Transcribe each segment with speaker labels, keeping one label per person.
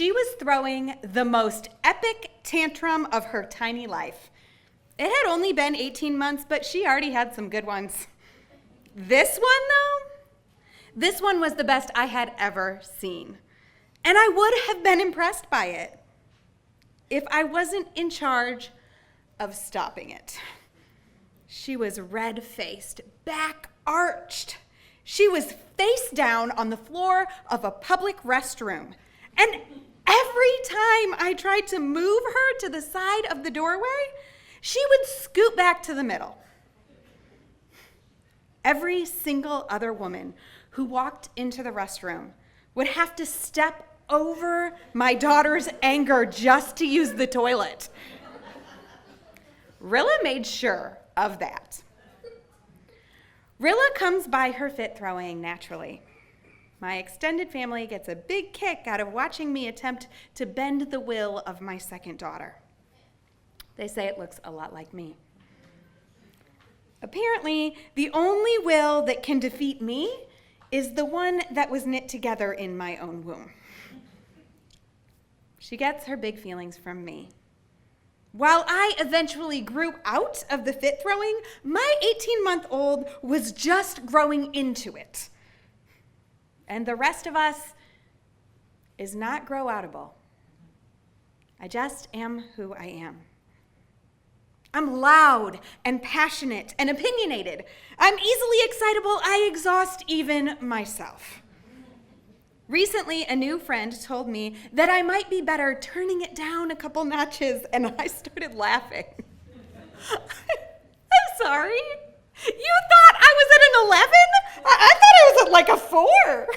Speaker 1: she was throwing the most epic tantrum of her tiny life. It had only been 18 months, but she already had some good ones. This one, though, this one was the best I had ever seen. And I would have been impressed by it if I wasn't in charge of stopping it. She was red-faced, back-arched. She was face down on the floor of a public restroom. And every time I tried to move her to the side of the doorway, she would scoot back to the middle. Every single other woman who walked into the restroom would have to step over my daughter's anger just to use the toilet. Rilla made sure of that. Rilla comes by her fit throwing naturally. My extended family gets a big kick out of watching me attempt to bend the will of my second daughter. They say it looks a lot like me. Apparently, the only will that can defeat me is the one that was knit together in my own womb. She gets her big feelings from me. While I eventually grew out of the fit throwing, my 18-month-old was just growing into it. And the rest of us is not grow-outable. I just am who I am. I'm loud and passionate and opinionated. I'm easily excitable. I exhaust even myself. Recently, a new friend told me that I might be better turning it down a couple notches, and I started laughing. I'm sorry. You thought I was at an 11? I thought I was at like a 4.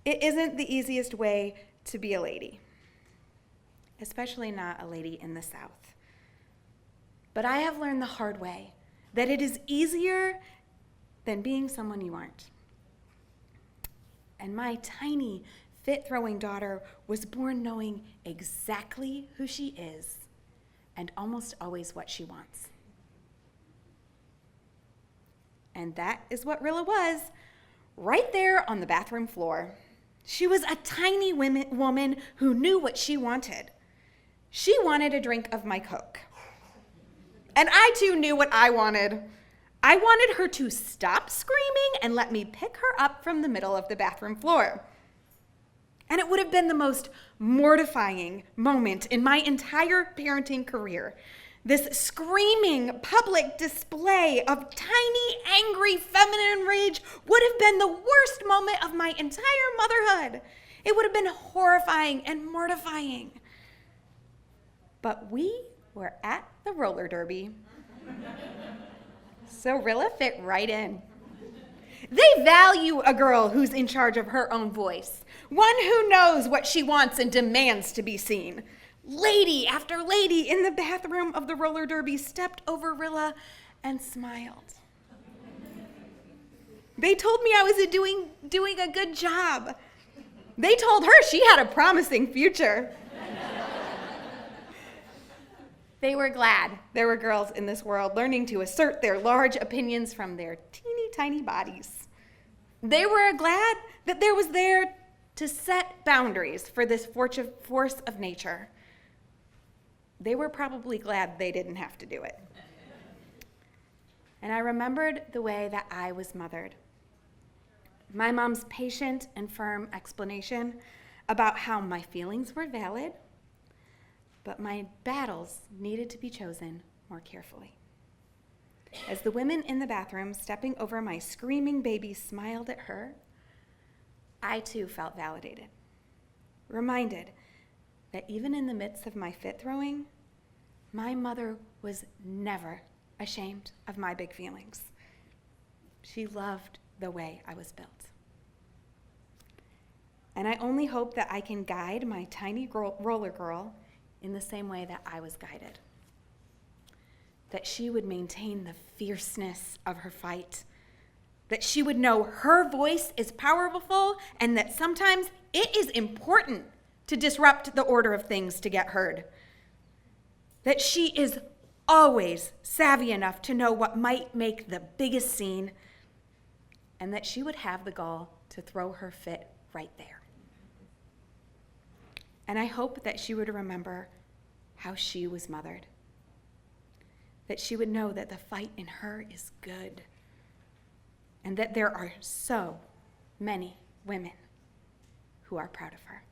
Speaker 1: It isn't the easiest way to be a lady, especially not a lady in the South. But I have learned the hard way that it is easier than being someone you aren't. And my tiny, fit-throwing daughter was born knowing exactly who she is and almost always what she wants. And that is what Rilla was, right there on the bathroom floor. She was a tiny woman who knew what she wanted. She wanted a drink of my Coke. And I too knew what I wanted. I wanted her to stop screaming and let me pick her up from the middle of the bathroom floor. And it would have been the most mortifying moment in my entire parenting career. This screaming public display of tiny, angry, feminine rage would have been the worst moment of my entire motherhood. It would have been horrifying and mortifying. But we were at the roller derby. So Rilla fit right in. They value a girl who's in charge of her own voice, one who knows what she wants and demands to be seen. Lady after lady in the bathroom of the roller derby stepped over Rilla and smiled. They told me I was doing a good job. They told her she had a promising future. They were glad there were girls in this world learning to assert their large opinions from their teeny tiny bodies. They were glad that there was there to set boundaries for this force of nature. They were probably glad they didn't have to do it. And I remembered the way that I was mothered. My mom's patient and firm explanation about how my feelings were valid, but my battles needed to be chosen more carefully. As the women in the bathroom stepping over my screaming baby smiled at her, I too felt validated, reminded that even in the midst of my fit throwing, my mother was never ashamed of my big feelings. She loved the way I was built. And I only hope that I can guide my tiny roller girl in the same way that I was guided. That she would maintain the fierceness of her fight. That she would know her voice is powerful and that sometimes it is important to disrupt the order of things to get heard. That she is always savvy enough to know what might make the biggest scene, and that she would have the gall to throw her fit right there. And I hope that she would remember how she was mothered. That she would know that the fight in her is good. And that there are so many women who are proud of her.